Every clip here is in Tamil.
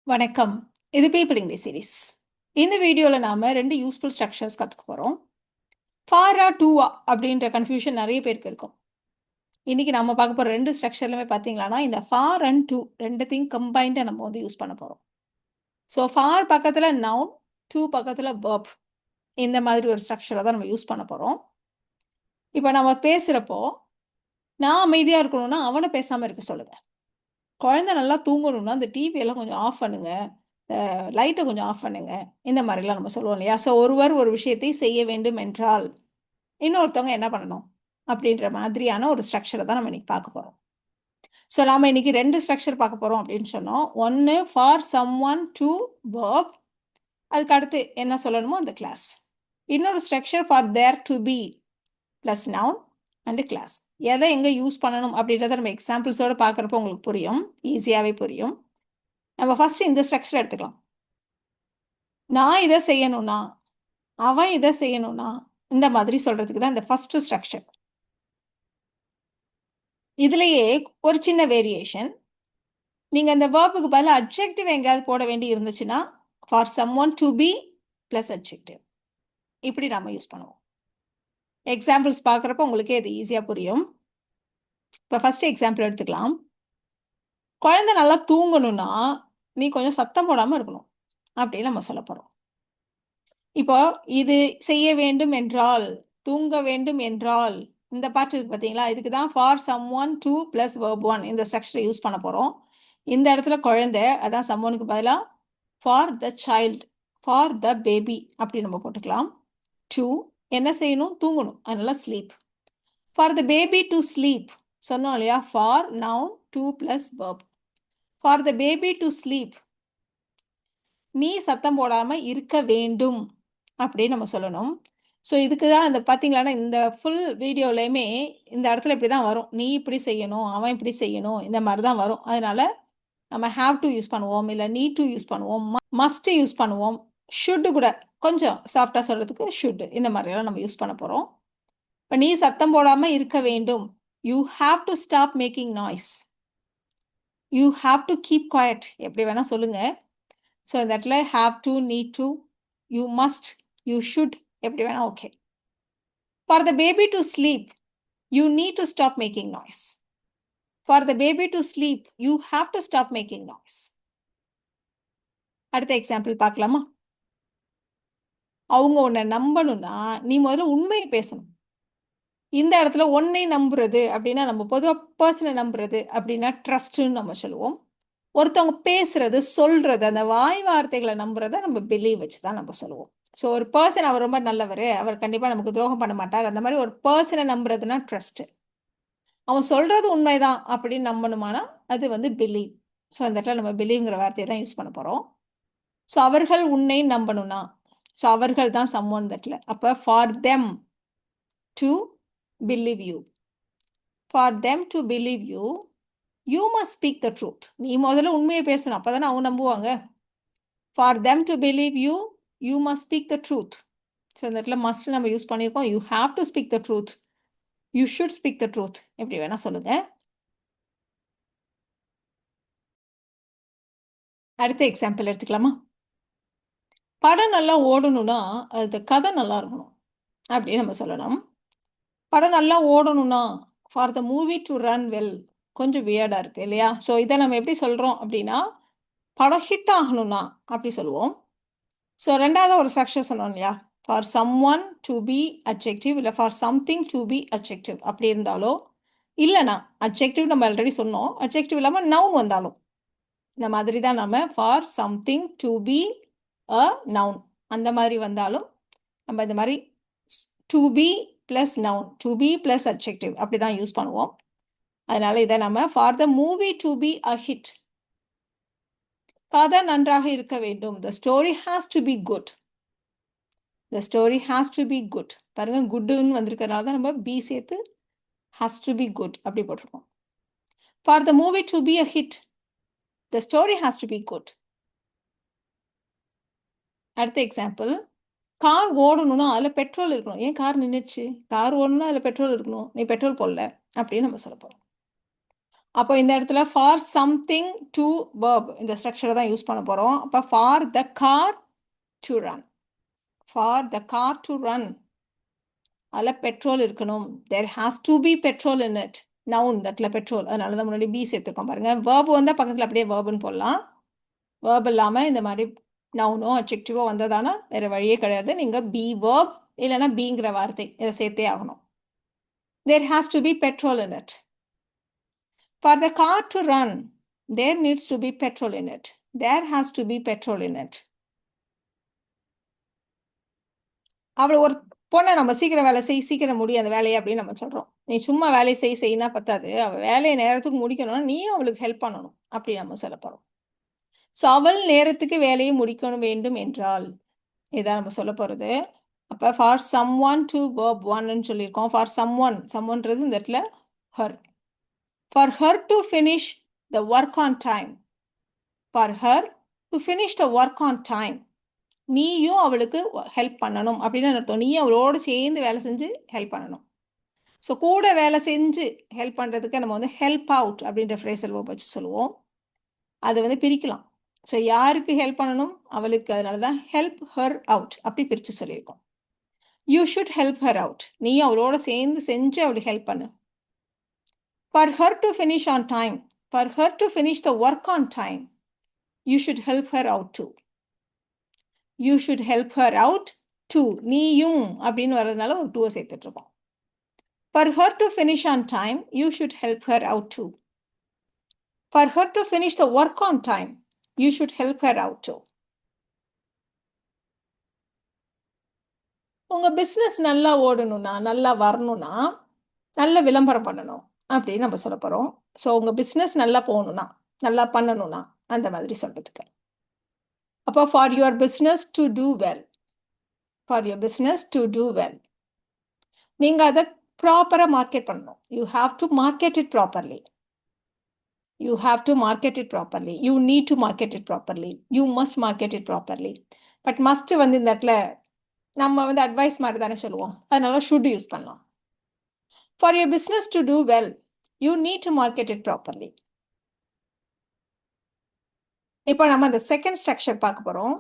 வணக்கம். இது பீப்பிள் இங்கிலீஷ் சீரிஸ். இந்த வீடியோல நாம 2 யூஸ்ஃபுல் ஸ்ட்ரக்சர்ஸ் கத்துக்க போறோம். ஃபாரா, டூவா அப்படின்ற கன்ஃபியூஷன் நெறைய பேருக்கு இருக்கும். இன்னைக்கு நாம பார்க்க போற 2 ஸ்ட்ரக்சர்லுமே பார்த்தீங்களான்னா, இந்த ஃபார் அண்ட் டூ 2த்தையும் கம்பைன்டா நம்ம வந்து யூஸ் பண்ண போறோம். ஸோ ஃபார் பக்கத்துல நவுன், டூ பக்கத்துல வெர்ப். இந்த மாதிரி ஒரு ஸ்ட்ரக்சர தான் நம்ம யூஸ் பண்ண போறோம். இப்ப நம்ம பேசுறப்போ, நான் அமைதியா இருக்கணும்னா, அவன பேசாம இருக்க சொல்லுங்க. குழந்தை நல்லா தூங்கணும்னா, அந்த டிவி எல்லாம் கொஞ்சம் ஆஃப் பண்ணுங்க. லைட்ட கொஞ்சம் ஆஃப் பண்ணுங்க. இந்த மாரிலாம் நம்ம சொல்லுவோம் இல்லையா? ஸோ ஒருவர் ஒரு விஷயத்தை செய்ய வேண்டும் என்றால், இன்னொருத்தவங்க என்ன பண்ணணும்? அப்படின்ற மாதிரியான ஒரு ஸ்ட்ரக்சர தான் நம்ம இன்னைக்கு பார்க்க போறோம். ஸோ நாம இன்னைக்கு 2 ஸ்ட்ரக்சர் பார்க்க போறோம் அப்படின்னு சொன்னோம். ஒண்ணு ஃபார் சம்ஒன் டூ வெர்ப். அதுக்கு அடுத்து என்ன சொல்லணுமோ அந்த கிளாஸ். இன்னொரு structure for there to be plus noun and clause. எத எங்க யூஸ் பண்ணணும் அப்படின்றத நம்ம எக்ஸாம்பிள்ஸோட பார்க்குறப்போ உங்களுக்கு புரியும். ஈஸியாவே புரியும். நம்ம ஃபர்ஸ்ட் இந்த ஸ்ட்ரக்சர் எடுத்துக்கலாம். நான் இத செய்யணும்னா, அவன் இத செய்யணும்னா, இந்த மாதிரி சொல்றதுக்கு தான் இந்த ஃபர்ஸ்ட் ஸ்ட்ரக்சர். இதுலயே ஒரு சின்ன வேரியேஷன். நீங்க அந்த வெர்ப்க்கு பதிலா அட்ஜெக்டிவ் எங்கேயாவது போட வேண்டி இருந்துச்சுன்னா, for someone to be plus adjective. இப்படி நாம யூஸ் பண்ணுவோம். எக்ஸாம்பிள்ஸ் பார்க்குறப்போ உங்களுக்கே இது ஈஸியா புரியும். இப்ப ஃபர்ஸ்ட் எக்ஸாம்பிள் எடுத்துக்கலாம். குழந்தை நல்லா தூங்கணும்னா, நீ கொஞ்சம் சத்தம் போடாம இருக்கணும். அப்படின்னு நம்ம சொல்லப் போறோம். இப்போ இது செய்ய வேண்டும் என்றால், தூங்க வேண்டும் என்றால், இந்த பார்ட் இருக்கு பார்த்தீங்களா? இதுக்கு தான் for someone to plus verb one இந்த ஸ்ட்ரக்சரை யூஸ் பண்ண போறோம். இந்த இடத்துல குழந்தை, அதான் சம்ஒனுக்கு பதிலா for the child, for the baby அப்படி நம்ம போட்டுக்கலாம். டூ என்ன செய்யணும்? தூங்கணும். அதனால sleep. For the baby to sleep சொன்னோம் இல்லையா? For noun to plus verb. For the baby to sleep நீ சத்தம் போடாம இருக்க வேண்டும் அப்படின்னு நம்ம சொல்லணும். ஸோ இதுக்கு தான் இந்த பார்த்தீங்களான்னா, இந்த ஃபுல் வீடியோலயுமே இந்த இடத்துல இப்படி தான் வரும். நீ இப்படி செய்யணும், அவன் இப்படி செய்யணும், இந்த மாரி தான் வரும். அதனால நம்ம ஹேவ் டூ யூஸ் பண்ணுவோம், இல்ல நீட் டூ யூஸ் பண்ணுவோம், மஸ்ட் யூஸ் பண்ணுவோம், ஷுட் கூட கொஞ்சம் சாஃப்ட்டா சொல்றதுக்கு ஷுட் இந்த மாதிரியெல்லாம் நம்ம யூஸ் பண்ண போறோம். இப்ப நீ சத்தம் போடாம இருக்க வேண்டும். You have to stop making noise. You have to keep quiet எப்படி வேணா சொல்லுங்க. ஸோ இந்த இடத்துல have to, need to, you must, you should எப்படி வேணா okay. For the baby to sleep you need to stop making noise. For the baby to sleep you have to stop making noise. அடுத்த எக்ஸாம்பிள் பார்க்கலாமா? அவங்க உன்னை நம்பணும்னா நீ முதல்ல உண்மையை பேசணும். இந்த இடத்துல உன்னை நம்புறது அப்படின்னா நம்ம பொதுவாக பர்சனை நம்புறது அப்படின்னா ட்ரஸ்ட்னு நம்ம சொல்லுவோம். ஒருத்தவங்க பேசுறது சொல்றது அந்த வாய் வார்த்தைகளை நம்புறத நம்ம பிலீவ் வச்சு தான் நம்ம சொல்லுவோம். ஸோ ஒரு பர்சன் அவர் ரொம்ப நல்லவர், அவர் கண்டிப்பா நமக்கு துரோகம் பண்ண மாட்டார், அந்த மாதிரி ஒரு பர்சனை நம்புறதுன்னா ட்ரஸ்ட். அவன் சொல்றது உண்மைதான் அப்படின்னு நம்பணுமானா அது வந்து பிலீவ். ஸோ அந்த இடத்துல நம்ம பிலீவ்ங்கிற வார்த்தையை தான் யூஸ் பண்ண போறோம். ஸோ அவர்கள் உன்னை நம்பணும்னா, ஸோ அவர்கள் தான் சம்ஒன் தட்ல. அப்ப for them to believe you. For them to believe you you must speak the truth. நீ முதல்ல உண்மையை பேசணும், அப்பதானே அவங்க நம்புவாங்க. For them to believe you you must speak the truth. So இந்த இடத்துல மஸ்ட் நம்ம யூஸ் பண்ணியிருக்கோம். You have to speak the truth. You should speak the truth எப்படி வேணா சொல்லுங்க. அடுத்த எக்ஸாம்பிள் எடுத்துக்கலாமா? படம் நல்லா ஓடணும்னா அது கதை நல்லா இருக்கணும் அப்படின்னு நம்ம சொல்லணும். படம் நல்லா ஓடணும்னா for the movie to run well கொஞ்சம் வியர்டா இருக்கு இல்லையா? ஸோ இதை நம்ம எப்படி சொல்றோம் அப்படின்னா, படம் ஹிட் ஆகணும்னா அப்படி சொல்லுவோம். ஸோ 2வது ஒரு ஸ்ட்ரக்சர் சொன்னோம் இல்லையா? For someone to be adjective இல்லை for something to be adjective அப்படி இருந்தாலோ, இல்லைனா அட்ஜெக்டிவ் நம்ம ஆல்ரெடி சொன்னோம். அட்ஜெக்டிவ் இல்லாமல் நவுன் வந்தாலும் இந்த மாதிரி தான் நம்ம for something to be a noun அந்த மாதிரி வந்தாலும் நம்ம இந்த மாதிரி to be plus noun, to be plus adjective அப்படி தான் யூஸ் பண்ணுவோம். அதனால இதை நம்ம for the movie to be a hit, கதை நன்றாக இருக்க வேண்டும். The story has to be good. The story has to be good. பாருங்க குட்னு வந்திருக்கிறதுனால தான் நம்ம பி சேர்த்து ஹேஸ் டு பி குட் அப்படி போட்டிருக்கோம். For the movie to be a hit the story has to be good. அடுத்த எக்ஸாம்பிள், கார் ஓடணும்னா அதில் பெட்ரோல் இருக்கணும். ஏன் கார் நின்றுச்சு? கார் ஓடணும்னா அதில் பெட்ரோல் இருக்கணும். நீ பெட்ரோல் போடல அப்படின்னு நம்ம சொல்ல போகிறோம். அப்போ இந்த இடத்துல ஃபார் சம்திங் டு verb இந்த ஸ்ட்ரக்சரை தான் யூஸ் பண்ண போகிறோம். அப்போ for the car to run, for the car to run, அதில் பெட்ரோல் இருக்கணும். There has to be petrol in it. Noun தட்ல பெட்ரோல், அதனால தான் முன்னாடி பி சேர்த்துருக்கோம் பாருங்க. verb வந்தால் பக்கத்தில் அப்படியே verb-ன்னு போடலாம். verb இல்லாமல் இந்த மாதிரி நவுனோ அட்ஜெக்டிவோ வந்ததானா வேறு வழியே கிடையாது. நீங்கள் பி verb இல்லைன்னா பிங்கிற வார்த்தை இதை சேர்த்தே ஆகணும். There has to be petrol in it. For the car to run, there needs to be petrol in it. There has to be petrol in it. அவளை ஒரு பொண்ணை நம்ம சீக்கிரம் வேலை சீக்கிரம் முடியும் அந்த வேலையை அப்படின்னு நம்ம சொல்கிறோம். நீ சும்மா வேலையை செய்யினா பத்தாது, அவள் வேலையை நேரத்துக்கு முடிக்கணும்னா நீயும் அவளுக்கு ஹெல்ப் பண்ணணும் அப்படி நம்ம சொல்ல போகிறோம். ஸோ அவள் நேரத்துக்கு வேலையை முடிக்கணும் வேண்டும் என்றால் இதான் நம்ம சொல்ல போகிறது. அப்போ for someone to verb ஒன்னு சொல்லியிருக்கோம். ஃபார் சம் ஒன்றது இந்த இடத்துல her. For her to finish the work on time. For her to finish the work on time. நீயும் அவளுக்கு ஹெல்ப் பண்ணணும் அப்படின்னு அர்த்தம். நீ அவளோடு சேர்ந்து வேலை செஞ்சு ஹெல்ப் பண்ணணும். ஸோ கூட வேலை செஞ்சு ஹெல்ப் பண்ணுறதுக்கு நம்ம வந்து ஹெல்ப் அவுட் அப்படின்ற ஃப்ரேசல் வச்சு சொல்லுவோம். அதை வந்து பிரிக்கலாம். ஸோ யாருக்கு ஹெல்ப் பண்ணணும்? அவளுக்கு. அதனால தான் ஹெல்ப் ஹர் அவுட் அப்படி பிரித்து சொல்லியிருக்கோம். You should help her out. நீ அவளோட சேர்ந்து செஞ்சு அவளுக்கு ஹெல்ப் பண்ணு. For her to finish on time, for her to finish the work on time, you should help her out too. You should help her out too. நீயும் அப்படின்னு வர்றதுனால ஒரு டூவை சேர்த்துட்டு இருக்கோம். For her to finish on time, you should help her out too. For her to finish the work on time, you should help her out too. உங்க பிஸ்னஸ் நல்லா ஓடணும்னா, நல்லா வரணும்னா, நல்ல விளம்பரம் பண்ணணும் அப்படின்னு நம்ம சொல்ல போகிறோம். ஸோ உங்கள் பிஸ்னஸ் நல்லா போகணுன்னா, நல்லா பண்ணணும்னா அந்த மாதிரி சொல்கிறதுக்கு. அப்போ for your business to do well, for your business to do well, நீங்கள் அதை ப்ராப்பராக மார்க்கெட் பண்ணணும். You have to market it properly. You have to market it properly. You need to market it properly. You must market it properly. But must வந்து இந்த இடத்துல நம்ம வந்து அட்வைஸ் மாதிரி தானே சொல்லுவோம், அதனால ஷுட் யூஸ் பண்ணலாம். For your business to do well, you need to market it properly. இப்போ நம்ம அந்த செகண்ட் ஸ்ட்ரக்சர் பார்க்க போகிறோம்.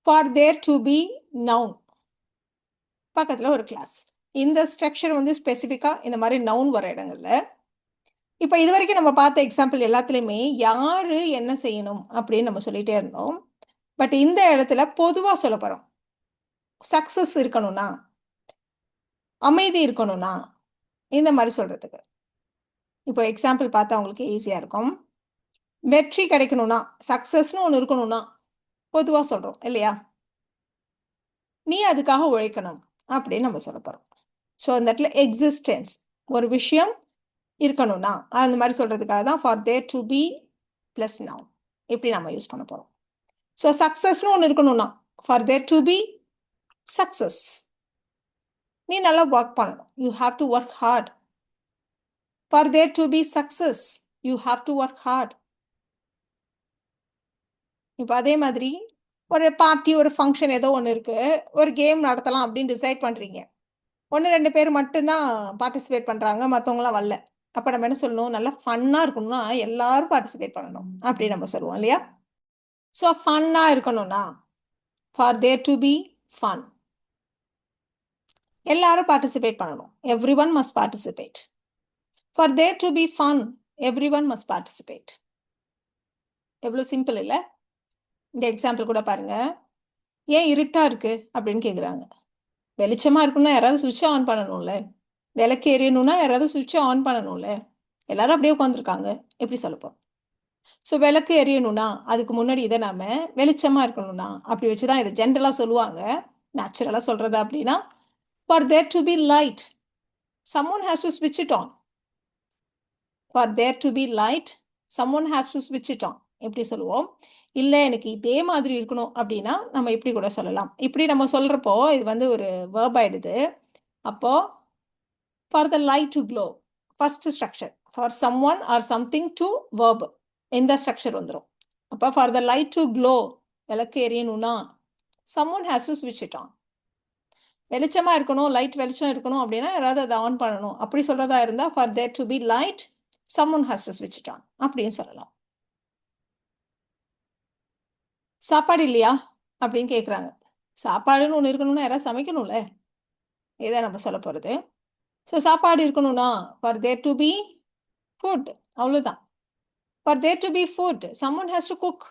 for there to be noun, பக்கத்தில் ஒரு கிளாஸ். இந்த ஸ்ட்ரக்சர் வந்து ஸ்பெசிஃபிக்காக இந்த மாதிரி நவுன் வர இடங்கள்ல. இப்போ இது வரைக்கும் நம்ம பார்த்த எக்ஸாம்பிள் எல்லாத்துலேயுமே யார் என்ன செய்யணும் அப்படின்னு நம்ம சொல்லிகிட்டே இருந்தோம். பட் இந்த இடத்துல பொதுவாக சொல்ல போகிறோம். சக்ஸஸ் இருக்கணும்னா, அமைதி இருக்கணும்னா, இந்த மாதிரி சொல்கிறதுக்கு. இப்போ எக்ஸாம்பிள் பார்த்தா உங்களுக்கு ஈஸியாக இருக்கும். வெற்றி கிடைக்கணும்னா, சக்ஸஸ்னு ஒன்று இருக்கணும்னா பொதுவாக சொல்கிறோம் இல்லையா? நீ அதுக்காக உழைக்கணும் அப்படின்னு நம்ம சொல்ல போகிறோம். ஸோ அந்த இடத்துல எக்ஸிஸ்டன்ஸ், ஒரு விஷயம் இருக்கணும்னா அந்த மாதிரி சொல்கிறதுக்காக தான் for there to be plus noun இப்படி நம்ம யூஸ் பண்ண போகிறோம். ஸோ சக்ஸஸ்னு ஒன்று இருக்கணும்னா for there to be success, நீ நல்லா ஒர்க் பண்ணணும். You have to work hard. For there to be success, you have to work hard. இப்போ அதே மாதிரி ஒரு பார்ட்டி, ஒரு ஃபங்க்ஷன் ஏதோ ஒன்று இருக்குது, ஒரு கேம் நடத்தலாம் அப்படின்னு டிசைட் பண்ணுறீங்க. 1-2 பேர் மட்டும்தான் பார்ட்டிசிபேட் பண்ணுறாங்க, மற்றவங்களாம் வரல. அப்போ நம்ம என்ன சொல்லணும்? நல்லா ஃபன்னாக இருக்கணும்னா எல்லாரும் பார்ட்டிசிபேட் பண்ணணும் அப்படி நம்ம சொல்லுவோம் இல்லையா? ஸோ ஃபன்னாக இருக்கணும்னா for there to be fun, எல்லாரும் பார்ட்டிசிபேட் பண்ணணும். Everyone must participate. For there to be fun, everyone must participate. எவ்வளோ சிம்பிள் இல்லை? இந்த எக்ஸாம்பிள் கூட பாருங்க. ஏன் இருட்டாக இருக்குது அப்படின்னு கேட்குறாங்க. வெளிச்சமாக இருக்குன்னா யாராவது சுவிட்சை ஆன் பண்ணணும்ல, விளக்கு எரியணும்னா யாராவது சுவிட்சை ஆன் பண்ணணும்ல, எல்லாரும் அப்படியே உட்காந்துருக்காங்க, எப்படி சொல்லப்போம்? ஸோ விளக்கு எரியணும்னா அதுக்கு முன்னாடி இதை நாம் வெளிச்சமாக இருக்கணும்னா அப்படி வச்சு தான் இதை ஜென்ரலாக சொல்லுவாங்க. நேச்சுரலாக சொல்கிறது அப்படின்னா for there to be light, someone has to switch it on. For there to be light, someone has to switch it on. எப்படி சொல்லுவோம்? இல்லை எனக்கு இதே மாதிரி இருக்கணும் அப்படின்னா நம்ம இப்படி கூட சொல்லலாம். இப்படி நம்ம சொல்கிறப்போ இது வந்து ஒரு verb ஆயிடுது. அப்போது for the light to glow, first structure for someone or something to verb, இந்த ஸ்ட்ரக்சர் வந்துடும். அப்போ for the light to glow, விளக்கு எரியணும்னா someone has to switch it on. வெளிச்சமாக இருக்கணும், லைட் வெளிச்சம் இருக்கணும் அப்படின்னா யாராவது அதை ஆன் பண்ணணும் அப்படி சொல்கிறதா இருந்தால் for there to be light, someone has to switch it on அப்படின்னு சொல்லலாம். சாப்பாடு இல்லையா அப்படின்னு கேட்குறாங்க. சாப்பாடுன்னு ஒன்று இருக்கணும்னா யாராவது சமைக்கணும்ல, இதான் நம்ம சொல்ல போகிறது. ஸோ சாப்பாடு இருக்கணும்னா for there to be food, அவ்வளோதான். For there to be food someone has to cook.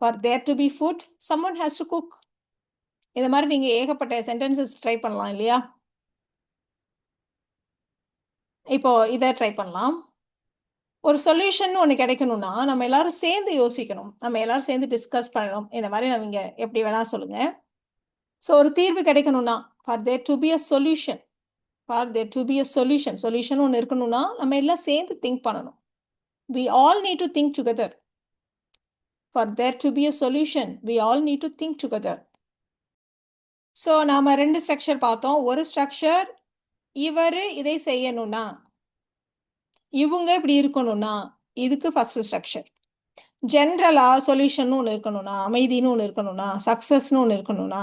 For there to be food someone has to cook. இந்த மாதிரி நீங்கள் ஏகப்பட்ட சென்டென்சஸ் ட்ரை பண்ணலாம் இல்லையா? இப்போ இதை ட்ரை பண்ணலாம். ஒரு சொல்யூஷன் ஒன்று கிடைக்கணும்னா நம்ம எல்லாரும் சேர்ந்து யோசிக்கணும், நம்ம எல்லாரும் சேர்ந்து டிஸ்கஸ் பண்ணணும். இந்த மாதிரி நம்ம எப்படி வேணா சொல்லுங்க. ஸோ ஒரு தீர்வு கிடைக்கணும்னா for there to be a solution, for there to be a solution, solution ஒன்று இருக்கணும்னா நம்ம எல்லாம் சேர்ந்து திங்க் பண்ணணும். we all need to think together. for there to be a solution we all need to think together. So நாம ரெண்டு ஸ்ட்ரக்சர் பார்த்தோம். ஒரு ஸ்ட்ரக்சர் இவர் இதை செய்யணும்னா, இவங்க இப்படி இருக்கணும்னா, இதுக்கு ஃபர்ஸ்ட் ஸ்ட்ரக்சர். ஜென்ரலாக சொல்யூஷன் ஒன்று இருக்கணும்னா, அமைதின்னு ஒன்று இருக்கணும்னா, சக்ஸஸ்னு ஒன்று இருக்கணும்னா,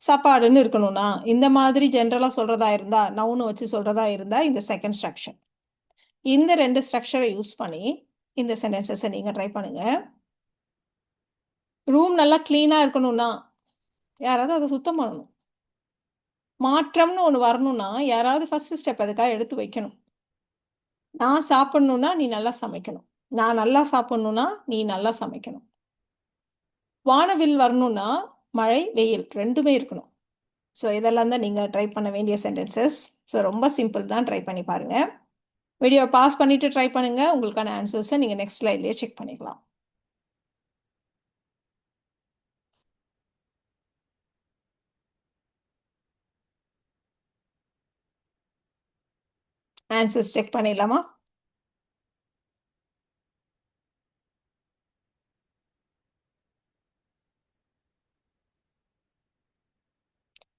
சாப்பாடுன்னு இருக்கணும்னா, இந்த மாதிரி ஜென்ரலாக சொல்கிறதா இருந்தால், நவுன்னு வச்சு சொல்கிறதா இருந்தால் இந்த செகண்ட் ஸ்ட்ரக்சர். இந்த ரெண்டு ஸ்ட்ரக்சரை யூஸ் பண்ணி இந்த சென்டென்சஸை நீங்கள் ட்ரை பண்ணுங்கள். ரூம் நல்லா க்ளீனாக இருக்கணும்னா யாராவது அதை சுத்தம் பண்ணணும். மாற்றம்னு ஒன்று வரணும்னா யாராவது ஃபஸ்ட்டு ஸ்டெப் அதுக்காக எடுத்து வைக்கணும். நான் சாப்பிட்ணுன்னா நீ நல்லா சமைக்கணும், நான் நல்லா சாப்பிட்ணுன்னா நீ நல்லா சமைக்கணும். வானவில் வரணும்னா மழை வெயில் ரெண்டுமே இருக்கணும். ஸோ இதெல்லாம் தான் நீங்கள் ட்ரை பண்ண வேண்டிய சென்டென்சஸ். ஸோ ரொம்ப சிம்பிள் தான், ட்ரை பண்ணி பாருங்கள். வீடியோ பாஸ் பண்ணிவிட்டு ட்ரை பண்ணுங்கள். உங்களுக்கான ஆன்சர்ஸை நீங்கள் நெக்ஸ்ட் ஸ்லைட்லேயே செக் பண்ணிக்கலாம். ஆன்சர்ஸ் செக் பண்ணிடலாமா?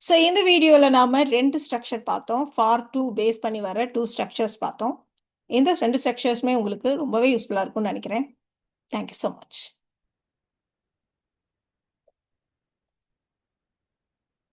ஸோ இந்த வீடியோவில் நாம் ரெண்டு ஸ்ட்ரக்சர் பார்த்தோம். ஃபார் டூ பேஸ் பண்ணி வர 2 ஸ்ட்ரக்சர்ஸ் பார்த்தோம். இந்த 2 ஸ்ட்ரக்சர்ஸுமே உங்களுக்கு ரொம்பவே யூஸ்ஃபுல்லாக இருக்கும்னு நினைக்கிறேன். Thank you so much.